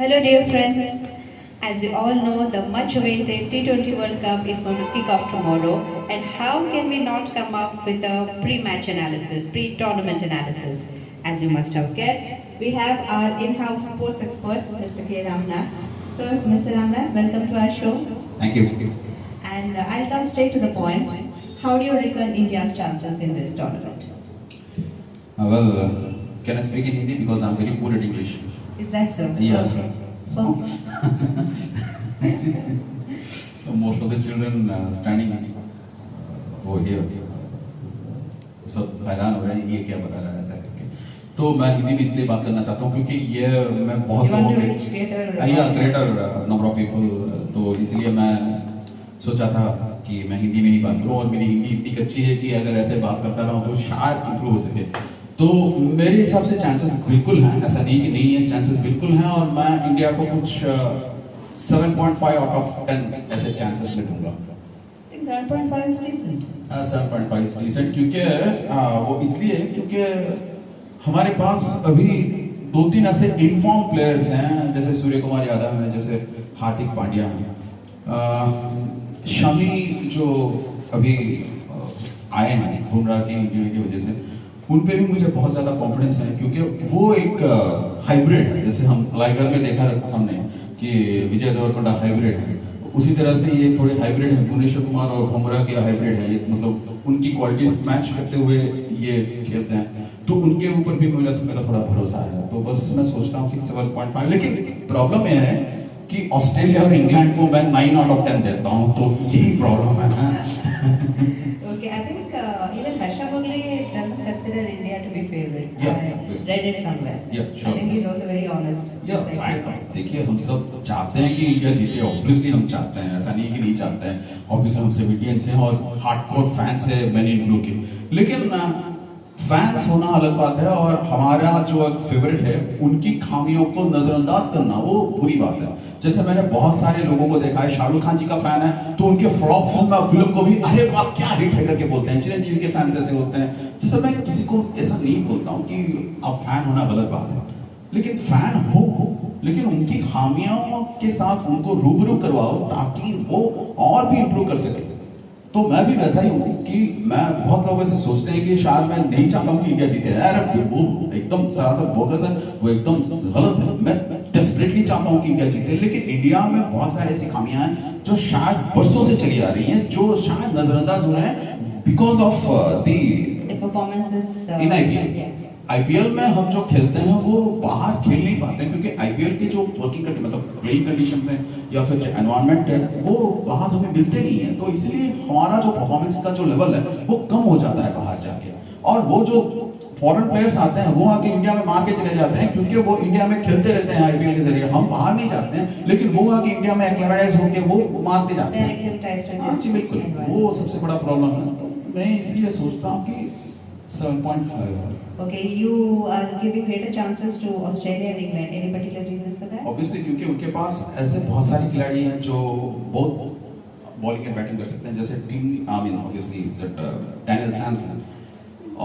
Hello, dear friends. As you all know, the much awaited T20 World Cup is going to kick off tomorrow. And how can we not come up with a pre match analysis, pre tournament analysis? As you must have guessed, we have our in house sports expert, Mr. K. Ramnath. So, Mr. Ramnath, welcome to our show. Thank you. And I'll come straight to the point. How do you reckon India's chances in this tournament? Can I speak in Hindi because I'm very poor at English? Is that so? Yeah. Okay. So most of the children standing over here. सब हैरान हो रहे हैं ये क्या बता रहा है ऐसा करके. तो मैं हिंदी में इसलिए बात करना चाहता हूँ क्योंकि ये मैं बहुत लोगों के ग्रेटर नंबर ऑफ पीपल, तो इसलिए मैं सोचा था कि मैं हिंदी में ही बात करूँ. और मेरी हिंदी इतनी अच्छी है कि अगर ऐसे बात करता रहा तो शायद इम्प्रूव हो सके. तो मेरे हिसाब से चांसेस बिल्कुल हैं, ऐसा नहीं कि नहीं है, चांसेस बिल्कुल हैं. और मैं इंडिया को कुछ 7.5 आउट ऑफ 10 ऐसे चांसेस में दूंगा. 7.5 is decent. 7.5 is decent क्योंकि वो इसलिए क्योंकि हमारे पास अभी 2-3 ऐसे इनफॉर्म प्लेयर्स हैं, जैसे सूर्य कुमार यादव हैं, जैसे हार्दिक पांड्या हैं, शमी जो अभी आए हैं बुमराह की इंजरी की वजह से, उन पे भी मुझे बहुत ज़्यादा कॉन्फिडेंस है क्योंकि वो एक हाइब्रिड है. जैसे हम लाइगर में देखा हमने कि विजय देवरकोंडा हाइब्रिड है, उसी तरह से ये थोड़े हाइब्रिड है. भुवनेश्वर कुमार और बुमराह के हाइब्रिड है. ये मतलब उनकी क्वालिटीज मैच करते हुए ये खेलते हैं, तो उनके ऊपर भी मेरा थोड़ा भरोसा है. तो बस मैं सोचता हूँ कि 7.5. लेकिन प्रॉब्लम यह है कि ऑस्ट्रेलिया और इंग्लैंड को मैं 9 आउट ऑफ 10 देता हूँ, तो यही प्रॉब्लम है. Okay, I think even Harsha Bhogle doesn't consider India to be favorites. Yeah, I read it somewhere. Yeah, sure. I think he's also very honest. देखिए हम सब चाहते हैं कि इंडिया जीते, ऑब्वियसली हम चाहते हैं, ऐसा नहीं कि नहीं चाहते हैं. ऑब्वियसली हम सिविलियंस हैं और हार्डकोर फैंस हैं मैन इन ब्लू के. लेकिन फैंस होना अलग बात है और हमारा जो फेवरेट है उनकी खामियों को नजरअंदाज करना वो बुरी बात है. जैसे मैंने बहुत सारे लोगों को देखा है, शाहरुख खान जी का फैन है तो उनके फ्लॉप फिल्म को भी अरे वाह क्या हिट है करके बोलते हैं. चिरंजीवी के फैंस ऐसे होते हैं. जैसे मैं किसी को ऐसा नहीं बोलता हूँ कि आप फैन होना गलत बात है, लेकिन फैन हो लेकिन उनकी खामियों के साथ उनको रूबरू करवाओ ताकि वो और भी इम्प्रूव कर सके. तो मैं भी वैसा ही हूँ कि मैं बहुत लोग ऐसे सोचते हैं कि शायद मैं नहीं चाहता हूँ कि इंडिया जीते. अरे वो एकदम सरासर बोगस है, वो एकदम गलत है. मैं डेस्परेटली चाहता हूँ कि इंडिया जीते, लेकिन इंडिया में बहुत सारी ऐसी खामियां हैं जो शायद बरसों से चली आ रही हैं, जो शायद नजरअंदाज हो रहे हैं because of the performances in IPL. IPL में हम जो खेलते हैं वो बाहर खेल नहीं पाते हैं क्योंकि आईपीएल के जो वर्किंग मतलब प्लेइंग कंडीशंस हैं या फिर जो एनवायरनमेंट है वो बाहर हमें मिलते नहीं है. तो इसलिए हमारा जो परफॉर्मेंस का जो लेवल है वो कम हो जाता है बाहर जाके. और वो जो फॉरेन प्लेयर्स आते हैं वो आके इंडिया में मार के चले जाते हैं क्योंकि वो इंडिया में खेलते रहते हैं आईपीएल के जरिए. हम बाहर नहीं जाते हैं लेकिन वो आके इंडिया में एक्लेमेटाइज होकर वो मारते जाते हैं. हाँ जी बिल्कुल, वो सबसे बड़ा प्रॉब्लम है. तो मैं इसलिए सोचता हूँ कि 7.5. Okay, you are giving greater chances to Australia and England. Any particular reason for that? Obviously, क्योंकि उनके पास ऐसे बहुत सारे खिलाड़ी हैं जो बहुत बॉलिंग एंड बैटिंग कर सकते हैं. जैसे टीम आमीन ऑब्वियसली डैनियल सैम्सन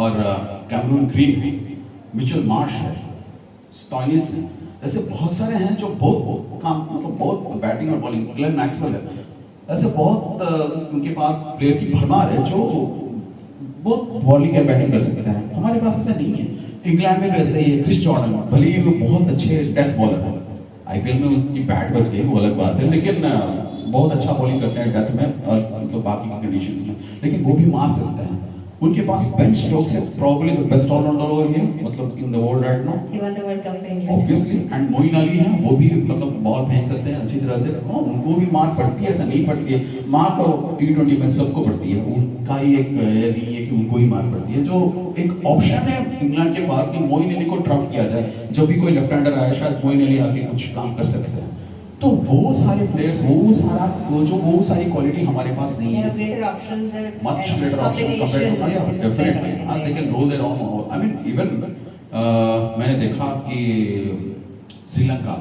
और कैमरून ग्रीन है, मिचेल मार्श है, स्टॉइनिस है. ऐसे बहुत सारे हैं जो बहुत काम मतलब बहुत बैटिंग और बॉलिंग. ग्लेन मैक्सवेल है. ऐसे बहुत उनके पास प्लेयर की भरमार है जो बहुत बॉलिंग एंड बैटिंग कर सकते हैं. हमारे पास ऐसा नहीं है. इंग्लैंड में भी ऐसा ही है. क्रिस जॉर्डन भले ही वो बहुत अच्छे डेथ बॉलर है, आईपीएल में उसकी बैट बच गई वो अलग बात है, लेकिन बहुत अच्छा बॉलिंग करते हैं डेथ में और मतलब बाकी की कंडीशंस में, लेकिन वो भी मार सकते हैं. उनके पास बेन स्टोक्स है, probably the best allrounder over here मतलब in the world right now. He won the World Cup for England. Obviously. And Moeen Ali है, वो भी मतलब बॉल फेंक सकते हैं अच्छी तरह से. उनको भी मार पड़ती है, ऐसा नहीं पड़ती है. मार तो T20 में सबको पड़ती है. उनका ही एक नहीं है कि उनको ही मार पड़ती है. जो एक ऑप्शन है इंग्लैंड के पास कि मोइन अली को ड्राफ्ट किया जाए, जब भी कोई लेफ्ट हैंडर आए शायद मोइन अली आके कुछ काम कर सकते हैं. तो वो सारे प्लेयर्स वो सारी क्वालिटी हमारे पास नहीं है. Much greater options compared to definitely. They can roll their own. I mean even मैंने देखा कि श्रीलंका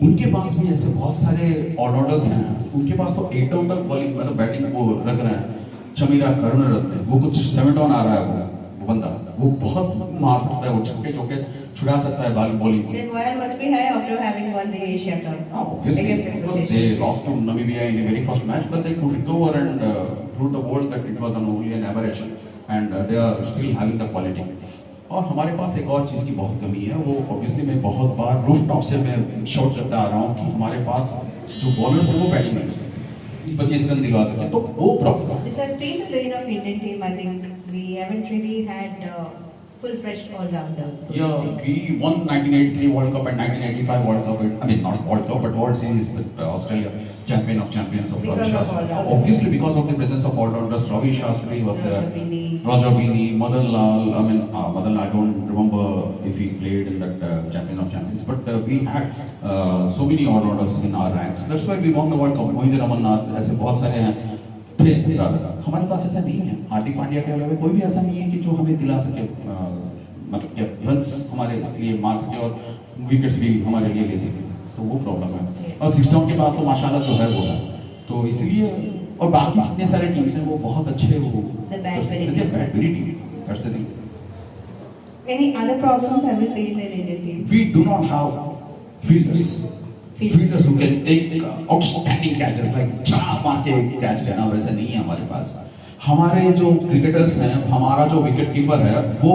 उनके पास भी ऐसे बहुत सारे ऑलराउंडर्स हैं. उनके पास तो 8 डाउन तक बॉलिंग मतलब बैटिंग वो रख रहे हैं. चमीरा करुणरत्ने वो कुछ 7 डाउन आ रहा है वो बंदा, वो बहुत मार सकता है. वो छक्के चौके छुड़ा सकता है बॉलिंग की। Then morale must be high after having won the Asia Cup. Obviously, Against because they expectations. lost to Namibia in the very first match, but they could recover and prove the world that it was only an aberration, and they are still having the quality. और हमारे पास एक और चीज़ की बहुत कमी है, वो obviously मैं बहुत बार रूफ टॉप से मैं शॉट करता आ रहा हूँ कि हमारे पास जो बॉलर्स हैं वो बैटिंग नहीं कर सकते, 20-25 रन दिलवा सकते, तो वो problem. This has been the vein of Indian team. I think we haven't really had full-fledged all-rounders. So to Yeah, speak. we won 1983 World Cup and 1985 World Cup. I mean, not World Cup, but World Series with Australia, champion of champions of Because Ravi of Shastri. all-rounders. Obviously, because of the presence of all-rounders, Ravi Shastri was there. Roger Beanie. Roger Beanie, Madan Lal. I mean, Madan Lal, I don't remember if he played in that champion of champions, but we had so many all-rounders in our ranks. That's why we won the World Cup. Mohit Ramannath, ऐसे बहुत सारे हैं थे हमारे पास ऐसा नहीं है। हार्दिक पांड्या के अलावा कोई भी ऐसा नहीं है कि जो हमें दिला सके, मतलब क्या रन्स हमारे लिए मार सके और विकेट्स भी हमारे लिए ले सके, तो वो प्रॉब्लम है। और सिस्टम के बाद तो माशाल्लाह जो है वो है, तो इसलिए और बाकी जितने सारे टीम्स हैं वो बहुत अच्छे वो bat very team. That's the thing. Any other problems have you seen in Indian team? We do not have fielders. Fielders who can take outstanding catches, like चार मार के कैच लेना, वैसे नहीं है हमारे पास। हमारे जो क्रिकेटर्स हैं, हमारा जो विकेट कीपर है, वो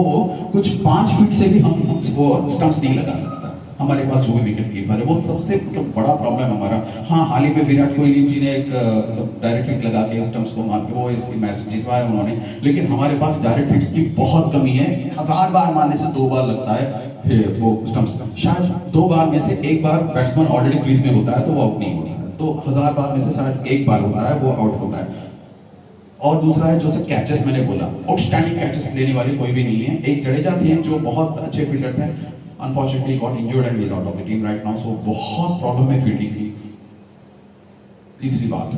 कुछ 5 फीट से भी हम वो स्टंप्स नहीं लगा सकता। हमारे पास जो भी विकेट कीपर है वो सबसे मतलब बड़ा प्रॉब्लम हमारा। हाँ, हाल ही में विराट कोहली जी ने एक मतलब डायरेक्ट हिट लगा के स्टंप्स को मार के वो एक मैच जितवाया उन्होंने, लेकिन हमारे पास डायरेक्ट हिट्स की बहुत कमी है। 1000 बार मारने से 2 बार लगता है वो स्टंप्स, शायद 2 बार में से 1 बार बैट्समैन ऑलरेडी क्रीज में होता है तो वो आउट नहीं होता है, तो 1000 बार में से शायद 1 बार होता है वो आउट होता है। और दूसरा है जो कैचेस, मैंने बोला आउटस्टैंडिंग कैचेस लेने वाले कोई भी नहीं है। एक जडेजा थे जो बहुत अच्छे फील्डर थे, unfortunately got injured and is out of the team right now, so बहुत प्रॉब्लम है फील्डिंग की। तीसरी बात,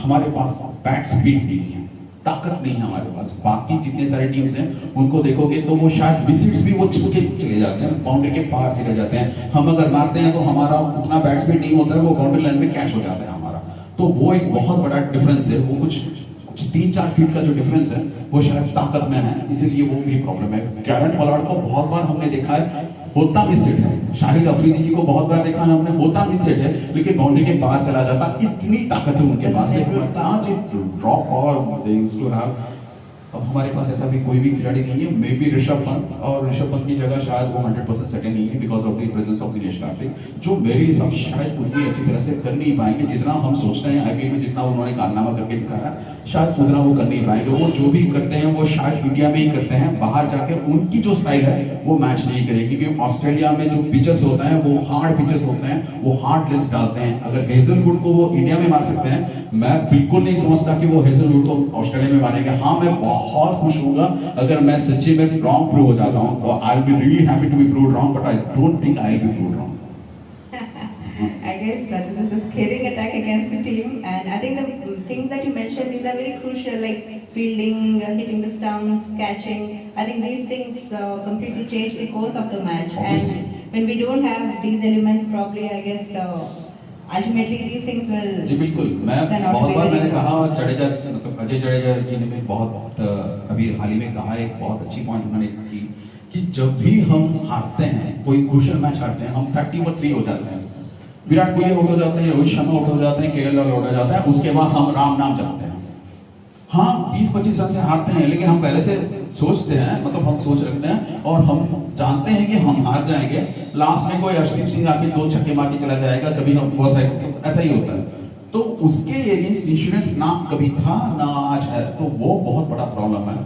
हमारे पास बैट स्पीड नहीं है, ताकत नहीं है हमारे पास। बाकी जितने सारे टीम्स हैं उनको देखोगे तो वो शायद विकेट्स भी वो छक्के चले जाते हैं, बाउंड्री के पार चले जाते हैं। हम अगर मारते हैं तो हमारा उतना बैट स्पीड नहीं होता है, वो बाउंड्री लाइन में कैच हो जाता है हमारा, तो वो एक बहुत बड़ा डिफरेंस है। वो कुछ 3-4 फीट का जो डिफरेंस है वो शायद ताकत में है, इसीलिए वो भी प्रॉब्लम है। कैरन पोलार्ड को बहुत बार हमने देखा है होता मिस हिट है, शाहिद अफरीदी जी को बहुत बार देखा है हमने होता मिस हिट है, लेकिन बाउंड्री के पार चला जाता, इतनी ताकत है उनके पास। ड्रॉप और दे यूज्ड टू हैव, अब हमारे पास ऐसा भी कोई भी खिलाड़ी नहीं है। मे बी ऋषभ पंत, और ऋषभ पंत की जगह शायद वो 100% सेटल नहीं है because of the presence of Dinesh Karthik, जो मेरे हिसाब से शायद उतनी अच्छी तरह से कर नहीं पाएंगे जितना हम सोचते हैं। आईपीएल में जितना उन्होंने कारनामा करके दिखाया शायद उतना वो कर नहीं पाएंगे। वो जो भी करते हैं वो शायद इंडिया में ही करते हैं, बाहर जाके उनकी जो स्टाइल है वो मैच नहीं करेगी, क्योंकि ऑस्ट्रेलिया में जो पिचेस होते हैं वो हार्ड पिचेस होते हैं, वो हार्ड लेंस डालते हैं। अगर हेजलवुड को वो इंडिया में मार सकते हैं, मैं बिल्कुल नहीं समझता कि वो हेजलवुड को ऑस्ट्रेलिया में मारेंगे। हाँ, मैं बहुत खुश होऊंगा अगर मैं सच्ची में रॉन्ग प्रूव हो जाता हूँ, तो I will be really happy to be proved wrong, but I don't think I will be proved wrong. I guess this is a scathing attack against the team, and I think the things that you mentioned, these are very crucial, like fielding, hitting the stumps, catching. I think these things completely change the course of the match. Obviously. And when we don't have these elements properly, I guess ultimately these things will. जी बिल्कुल, मैं turn out to बहुत be bar very मैंने good. कहा, जडेजा मतलब अजय जडेजा जी ने भी बहुत अभी हाल ही में कहा, एक बहुत अच्छी पॉइंट उन्होंने की कि जब भी हम हारते हैं, कोई क्रूशियल मैच हारते हैं, हम 30 for 3 हो जाते हैं। विराट कोहली आउट हो जाते हैं, रोहित शर्मा आउट हो जाते हैं, केएल राहुल आउट हो जाता है, उसके बाद हम राम नाम जपते हैं। हाँ, 20-25 रन से हारते हैं, लेकिन हम पहले से सोचते हैं, मतलब हम सोच रखते हैं और हम जानते हैं कि हम हार जाएंगे। लास्ट में कोई अर्शदीप सिंह आके 2 छक्के मार के चला जाएगा, कभी हम बहुत ऐसा ही होता है, तो उसके अगेंस्ट इंश्योरेंस ना कभी था ना आज है, तो वो बहुत बड़ा प्रॉब्लम है।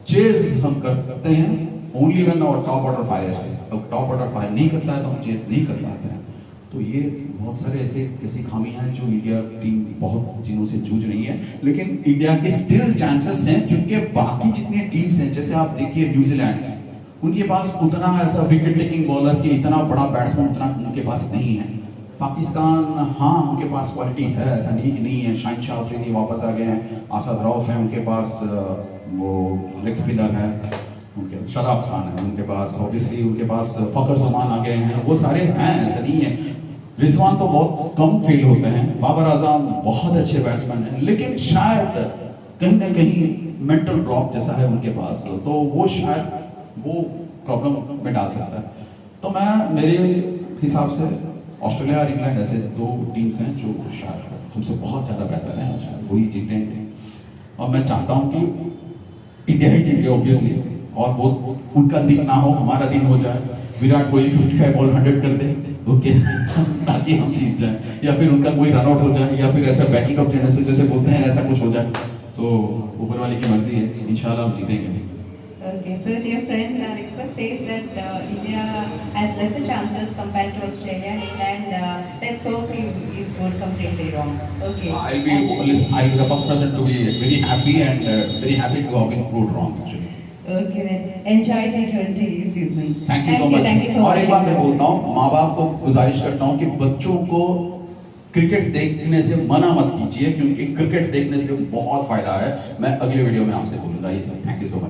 चेज हम कर सकते हैं only when our top order fires, अब टॉप ऑर्डर फायर नहीं करता है तो हम चेज नहीं कर पाते हैं। तो ये बहुत सारे ऐसी खामियां हैं जो इंडिया टीम बहुत दिनों से जूझ रही है, लेकिन इंडिया के स्टिल चांसेस हैं, क्योंकि बाकी जितने टीम्स हैं, जैसे आप देखिए न्यूजीलैंड, उनके पास उतना ऐसा विकेट टेकिंग बॉलर कि इतना बड़ा बैट्समैन उतना उनके पास नहीं है। पाकिस्तान, हाँ उनके पास क्वालिटी है, ऐसा नहीं कि नहीं है। शाहिन शाह अफरीदी वापस आ गए हैं, आसाद रऊफ है उनके पास, वो लेग स्पिनर है उनके, शदाब खान है उनके पास, ऑब्वियसली उनके पास फखर जमान आ गए हैं, वो सारे हैं, ऐसा नहीं है। रिजवान तो बहुत कम फेल होते हैं, बाबर आजम बहुत अच्छे बैट्समैन हैं, लेकिन शायद कहीं ना कहीं मेंटल ब्लॉक जैसा है उनके पास, तो वो शायद वो प्रॉब्लम में डाल सकता है। तो मैं मेरे हिसाब से ऑस्ट्रेलिया और इंग्लैंड ऐसे दो टीम्स हैं जो शायद हमसे बहुत ज़्यादा बेहतर हैं, शायद वही जीतेंगे। और मैं चाहता हूँ कि इंडिया ही जीते ऑब्वियसली, और वो उनका दिन ना हो हमारा दिन हो जाए, विराट कोहली 55 बॉल 100 कर दे ओके ताकि हम जीत जाएं, या फिर उनका कोई रन आउट हो जाए, या फिर ऐसा बैटिंग ऑफ जेनेसिस जैसे बोलते हैं ऐसा कुछ हो जाए, तो ऊपर वाले की मर्जी है, इंशाल्लाह हम जीतेंगे। Okay, so dear friends, our expert says that India has lesser chances compared to Australia and England. Let's hope he is proved completely wrong. Okay. I'll be the first person to be very happy and very happy to have been proved wrong actually. Okay then, enjoy T20 season. Thank you so much. Thank you for और एक बात मैं watching. बोलता हूँ, माँ बाप को गुजारिश करता हूँ कि बच्चों को क्रिकेट देखने से मना मत कीजिए, क्योंकि क्रिकेट देखने से बहुत फायदा है। मैं अगले वीडियो में आपसे बोलूंगा ये सब। Thank you so much.